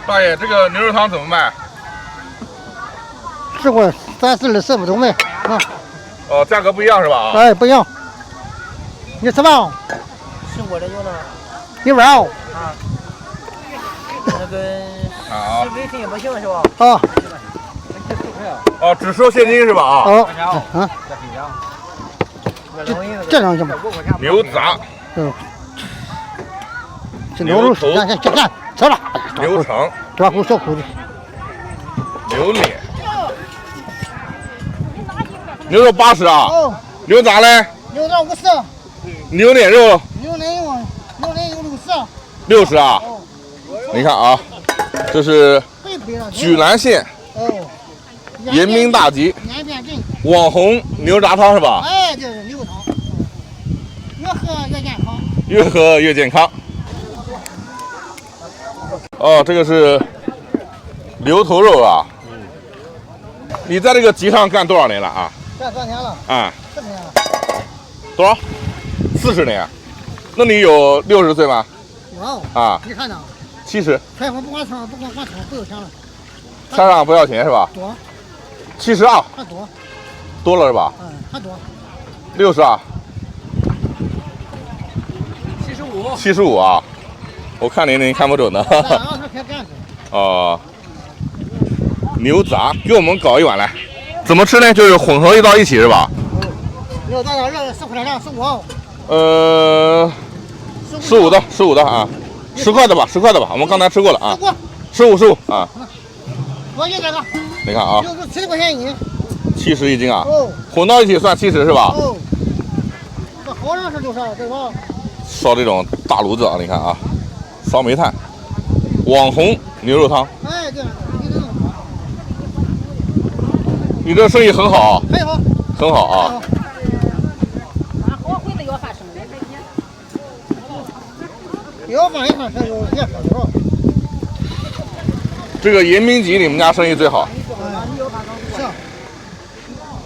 大爷，这个牛肉汤怎么卖？试过30、45都卖啊。哦，价格不一样是吧？哎，不一样。你吃饭？吃过的有呢。一碗哦。啊。那个好。微信不行是吧？啊。哦，只收现金是吧？啊。哦。啊。这样行吗？牛杂。嗯。这牛肉，看，走了。牛肠。大口小口的。牛脸。牛肉80啊。哦。牛杂嘞？牛杂50。牛脸肉。牛脸有60。60啊。哦。你看啊，这是莒南县。哦。延宾大集网红牛杂汤是吧？哎，这是牛汤，越喝越健康。越喝越健康。哦，这个是牛头肉啊。你在这个集上干多少年了啊？干多少年了？啊40年了。多少？40年。那你有60岁吗？有。啊。你看呢？70。开封不管称，不有钱了。山上不要钱是吧？多。72。还多。多了是吧？嗯，还多。60啊。75啊。我看您看不准呢。哦。牛杂，给我们搞一碗来。怎么吃呢？就是混合到一起是吧？牛杂热10块钱，15。15的啊，10块的吧，我们刚才吃过了啊。15啊。多少钱这个？你看啊。70块钱一斤。70一斤啊。哦。混到一起算70是吧？哦。这好人是就是对吧？烧这种大炉子啊，你看啊，烧煤炭，网红牛肉汤。哎，对，你这生意很好。很好。很好啊。要饭一看是有也喝多。这个延宾集你们家生意最好。行，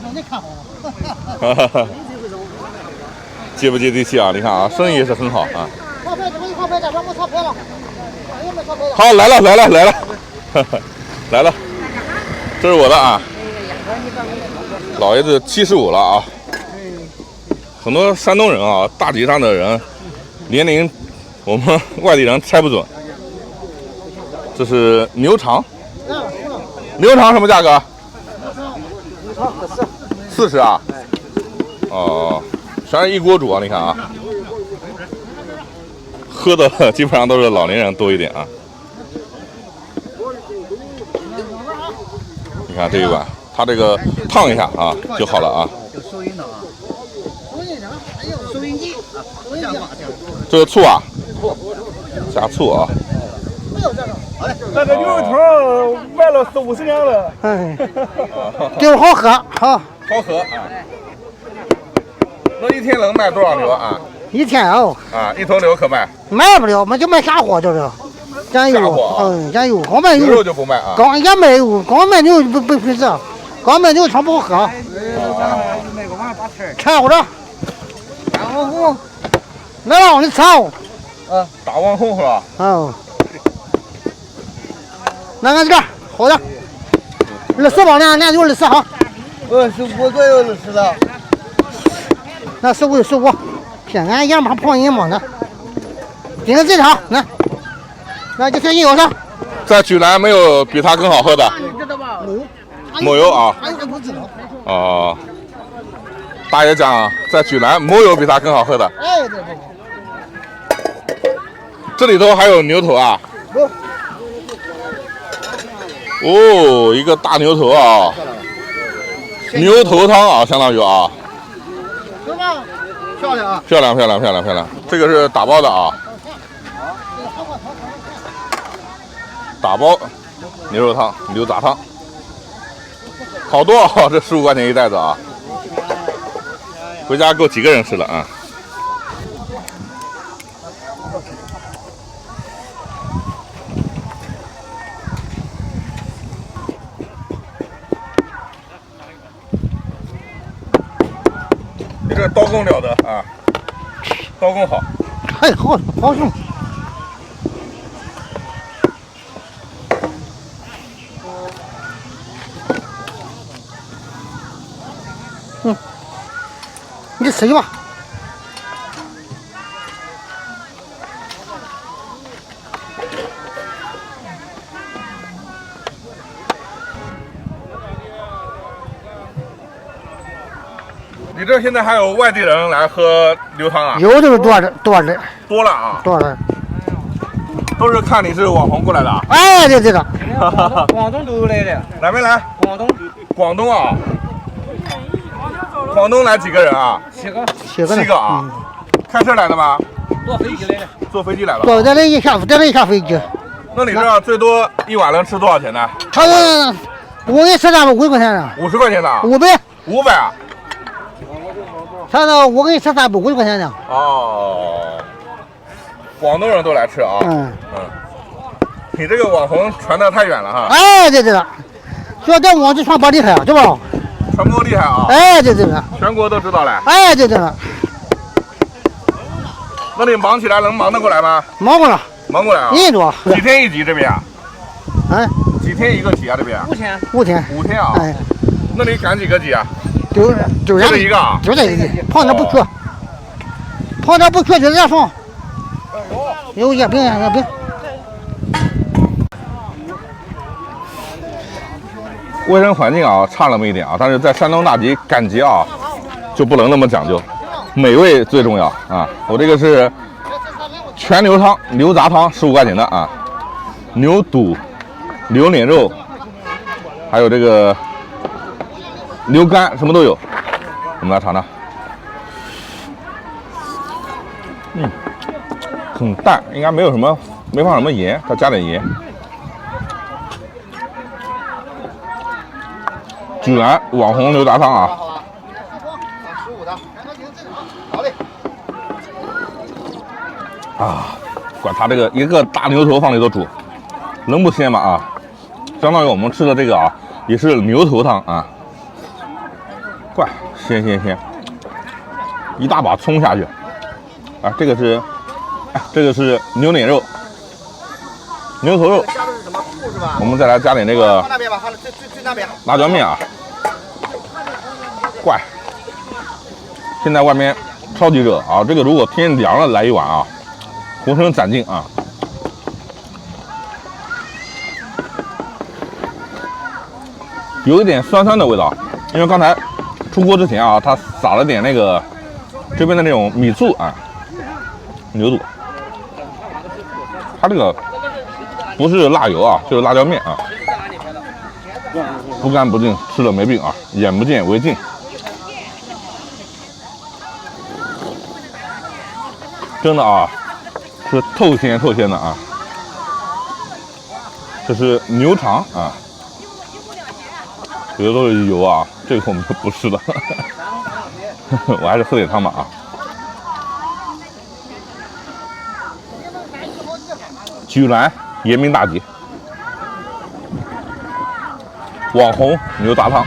那你看好了。接不接地气啊？你看啊，生意是很好啊。钞票这边钞票，这边没钞票了。有没钞票了？好，来了，来了，这是我的啊。老爷子75了啊。很多山东人啊，大集上的人年龄，我们外地人猜不准。这是牛肠。牛肠什么价格？40啊。哦。全是一锅煮啊！你看啊，喝的基本上都是老年人多一点啊。你看这一碗，它这个烫一下啊就好了啊。收银的啊。收银机。这个醋啊，加醋啊。那个牛肉汤卖了40-50年了。哎，就是好喝，好。好喝啊。那一天能卖多少牛啊？一天哦。啊，一头牛可卖？卖不了，我们就卖下货，就是。咱有，咱有，光卖牛肉就不卖啊。光也卖有，光卖牛不亏这，光卖牛汤不好喝。看我这。大网红。来吧，我给你尝。大网红是吧？哦。那个这个好的，20吧，两牛20哈。25左右20的。那15，偏俺羊嘛胖人嘛的，盯着这场，那就先有上。在莒南没有比它更好喝的。没有啊。哦。大爷讲，在莒南没有比它更好喝的。哎，对。这里头还有牛头啊。哦，一个大牛头啊。牛头汤啊，相当于啊。漂亮啊！漂亮！这个是打包的啊。打包牛肉汤、牛杂汤，好多啊！这15块钱一袋子啊，回家够几个人吃了啊？你这刀工了得啊！刀工好。哎，好用。你吃去吧。你这现在还有外地人来喝牛汤啊？有的是多的多了啊，多的。都是看你是网红过来的啊。哎，对的。广东都有来的，哪边来？广东广东啊。广东来几个人啊7个， ？7个啊。开车来的吗？坐飞机来的，坐飞机来的。到这里一下飞机。那你这最多一碗能吃多少钱呢？他说我给吃350块钱的，50块钱的。 500啊。他说我给你吃350块钱的。哦。广东人都来吃啊。嗯。你这个网红传得太远了哈。哎，对的。说这网就传播厉害，对吧？传播厉害啊。哎，对的。全国都知道了。哎，对的。那你忙起来能忙得过来吗？忙过了。忙过来啊。1年多。几天一集这边啊？几天一个集啊这边5天。 5天。 5天啊。哎。那你赶几个集啊？就这一个啊。就这一个，胖的不缺，胖的不缺就这放。有叶饼。卫生环境啊差那么一点啊，但是在山东大集赶集啊就不能那么讲究，美味最重要啊。我这个是全牛汤，牛杂汤15块钱的啊，牛肚、牛脸肉，还有这个牛肝，什么都有。我们来尝尝，很淡，应该没放什么盐，再加点盐。居然网红牛杂汤啊！啊，管它这个一个大牛头放里头煮，能不鲜吗啊？相当于我们吃的这个啊，也是牛头汤啊，怪鲜，一大把葱下去啊，这个是牛脸肉，牛头肉。加的是什么醋是吧？我们再来加点这个放那边吧，放最那边。辣椒面啊，怪！现在外面超级热啊，这个如果天凉了来一碗啊，浑身攒劲啊。有一点酸酸的味道，因为刚才出锅之前啊，它撒了点那个这边的那种米醋啊，牛肚。它这个不是辣油啊，就是辣椒面啊。不干不净，吃了没病啊！眼不见为净。真的啊，是透鲜的啊。这是牛肠啊，有的都是油啊，这个我们就不是了。我还是喝点汤吧啊。居然延平大集。网红牛杂汤。